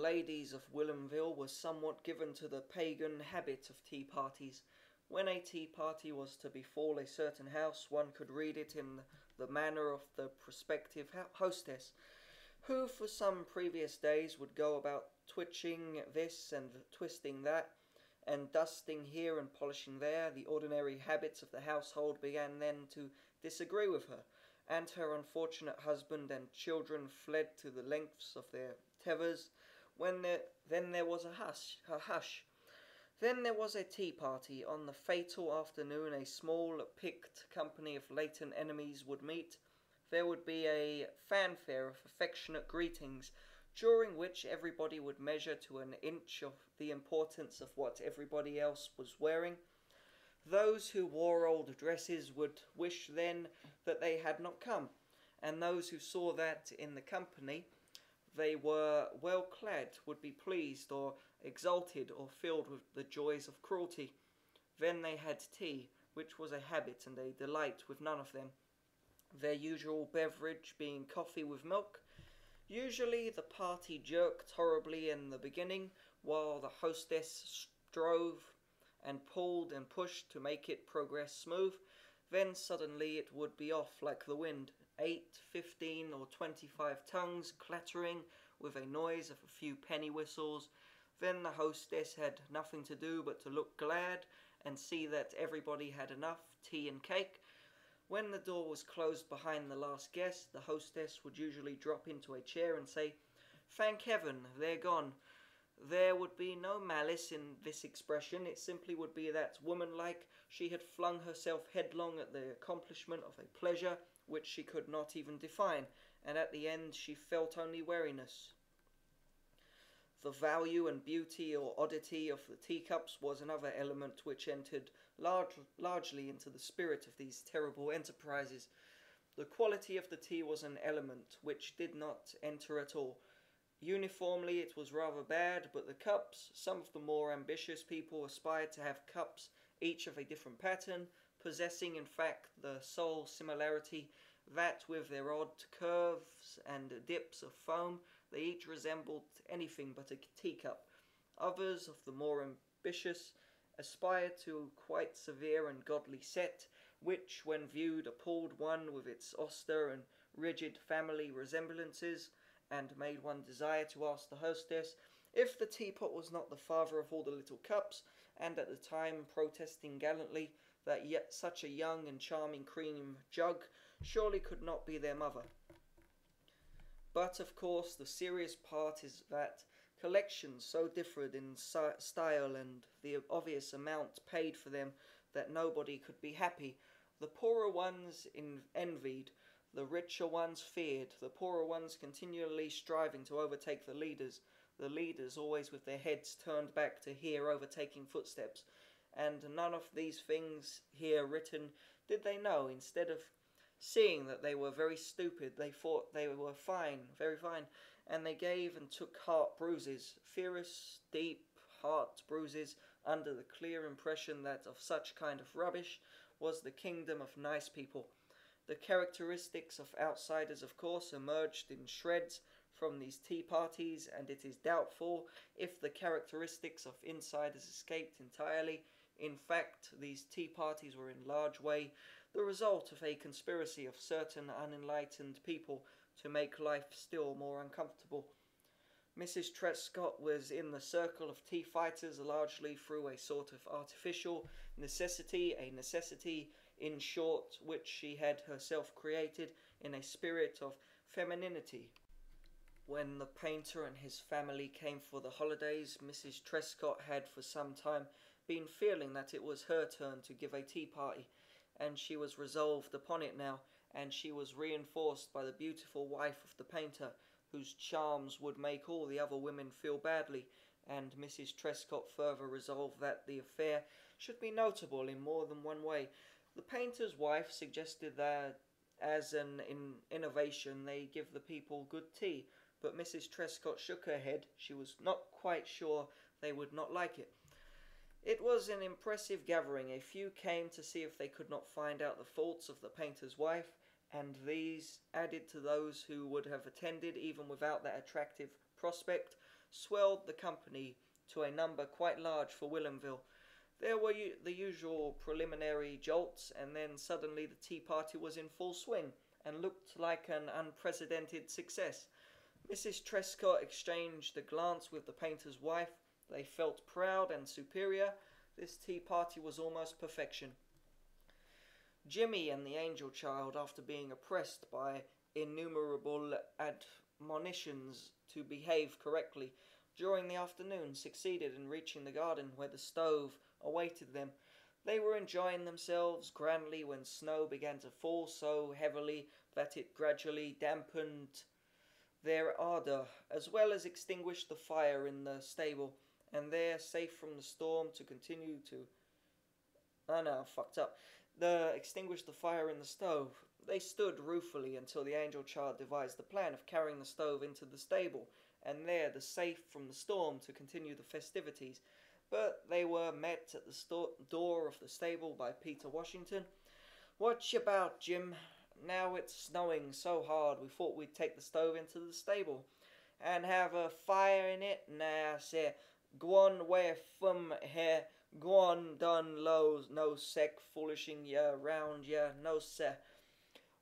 ladies of Whilomville were somewhat given to the pagan habit of tea parties. When a tea party was to befall a certain house, one could read it in the manner of the prospective hostess, who for some previous days would go about twitching this and twisting that, and dusting here and polishing there. The ordinary habits of the household began then to disagree with her, and her unfortunate husband and children fled to the lengths of their tethers. Then there was a hush. Then there was a tea party. On the fatal afternoon a small picked company of latent enemies would meet. There would be a fanfare of affectionate greetings, during which everybody would measure to an inch of the importance of what everybody else was wearing. Those who wore old dresses would wish then that they had not come, and those who saw that in the company they were well clad would be pleased or exalted or filled with the joys of cruelty. Then they had tea, which was a habit and a delight with none of them, their usual beverage being coffee with milk. Usually the party jerked horribly in the beginning, while the hostess strove and pulled and pushed to make it progress smooth. Then suddenly it would be off like the wind, 8, 15, or 25 tongues clattering with a noise of a few penny whistles. Then the hostess had nothing to do but to look glad and see that everybody had enough tea and cake. When the door was closed behind the last guest, the hostess would usually drop into a chair and say, "Thank heaven, they're gone." There would be no malice in this expression. It simply would be that, woman-like, she had flung herself headlong at the accomplishment of a pleasure which she could not even define, and at the end she felt only weariness. The value and beauty or oddity of the teacups was another element which entered largely into the spirit of these terrible enterprises. The quality of the tea was an element which did not enter at all. Uniformly it was rather bad, but the cups, some of the more ambitious people aspired to have cups each of a different pattern, possessing in fact the sole similarity that with their odd curves and dips of foam they each resembled anything but a teacup. Others of the more ambitious aspired to quite severe and godly set, which when viewed appalled one with its austere and rigid family resemblances, and made one desire to ask the hostess if the teapot was not the father of all the little cups, and at the time protesting gallantly that yet such a young and charming cream jug surely could not be their mother. But of course the serious part is that collections so differed in style and the obvious amount paid for them that nobody could be happy. The poorer ones envied, the richer ones feared, the poorer ones continually striving to overtake the leaders always with their heads turned back to hear overtaking footsteps. And none of these things here written did they know. Instead of seeing that they were very stupid, they thought they were fine, very fine, and they gave and took heart bruises, fierce, deep heart bruises, under the clear impression that of such kind of rubbish was the kingdom of nice people. The characteristics of outsiders, of course, emerged in shreds from these tea parties, and it is doubtful if the characteristics of insiders escaped entirely. In fact, these tea parties were in large way the result of a conspiracy of certain unenlightened people to make life still more uncomfortable. Mrs. Trescott was in the circle of tea fighters largely through a sort of artificial necessity, a necessity, in short, which she had herself created in a spirit of femininity. When the painter and his family came for the holidays, Mrs. Trescott had for some time been feeling that it was her turn to give a tea party, and she was resolved upon it now, and she was reinforced by the beautiful wife of the painter, whose charms would make all the other women feel badly, and Mrs. Trescott further resolved that the affair should be notable in more than one way. The painter's wife suggested that as an innovation they give the people good tea, but Mrs. Trescott shook her head. She was not quite sure they would not like it. It was an impressive gathering. A few came to see if they could not find out the faults of the painter's wife, and these, added to those who would have attended even without that attractive prospect, swelled the company to a number quite large for Whilomville. There were the usual preliminary jolts, and then suddenly the tea party was in full swing and looked like an unprecedented success. Mrs. Trescott exchanged a glance with the painter's wife. They felt proud and superior. This tea party was almost perfection. Jimmy and the angel child, after being oppressed by innumerable admonitions to behave correctly during the afternoon, succeeded in reaching the garden where the stove awaited them. They were enjoying themselves grandly when snow began to fall so heavily that it gradually dampened their ardour, as well as extinguished the fire in the stable, and there, safe from the storm, to continue to... Oh no, fucked up. Extinguished the fire in the stove. They stood ruefully until the angel child devised the plan of carrying the stove into the stable, and there, the safe from the storm, to continue the festivities. But they were met at the door of the stable by Peter Washington. "What you about, Jim? Now it's snowing so hard we thought we'd take the stove into the stable and have a fire in it. Nah, sir, go on away from here. Go on, done low, no sec, foolishing ya round ya, no sir."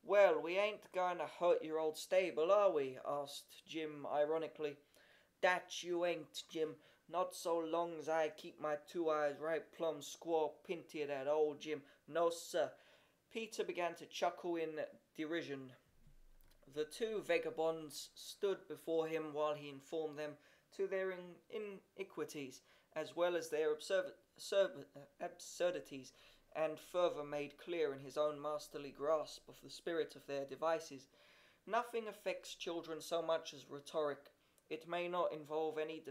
"Well, we ain't going to hurt your old stable, are we?" asked Jim ironically. "Dat you ain't, Jim. Not so long as I keep my 2 eyes right plumb squaw pinted at old Jim. No, sir." Peter began to chuckle in derision. The two vagabonds stood before him while he informed them to their iniquities, as well as their absurdities, and further made clear in his own masterly grasp of the spirit of their devices. Nothing affects children so much as rhetoric. It may not involve any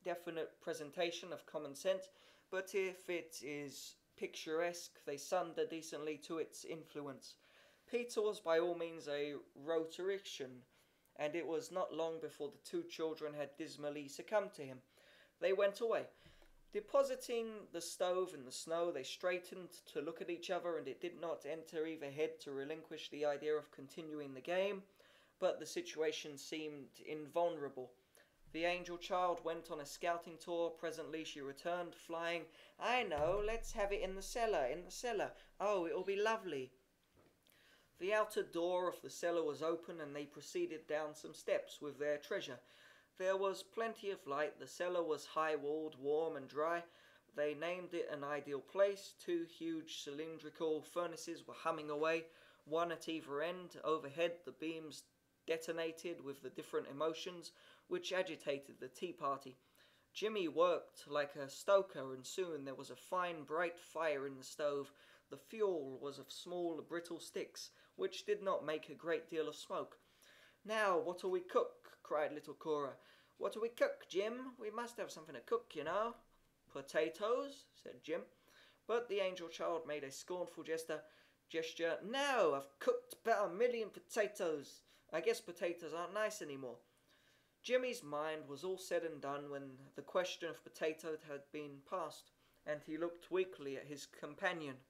definite presentation of common sense, but if it is picturesque, they sunder decently to its influence. Peter was by all means a rhetorician, and it was not long before the two children had dismally succumbed to him. They went away. Depositing the stove in the snow, they straightened to look at each other, and it did not enter either head to relinquish the idea of continuing the game, but the situation seemed invulnerable. The angel child went on a scouting tour. Presently she returned, flying. "I know, let's have it in the cellar, in the cellar. Oh, it'll be lovely." The outer door of the cellar was open, and they proceeded down some steps with their treasure. There was plenty of light. The cellar was high-walled, warm and dry. They named it an ideal place. 2 huge cylindrical furnaces were humming away, one at either end. Overhead, the beams detonated with the different emotions which agitated the tea party. Jimmy worked like a stoker, and soon there was a fine bright fire in the stove. The fuel was of small brittle sticks, which did not make a great deal of smoke. "Now, what'll we cook?" cried little Cora. "What'll we cook, Jim? We must have something to cook, you know." "Potatoes," said Jim. But the angel child made a scornful gesture. "No, I've cooked about 1,000,000 potatoes. I guess potatoes aren't nice anymore." Jimmy's mind was all said and done when the question of potatoes had been passed, and he looked weakly at his companion.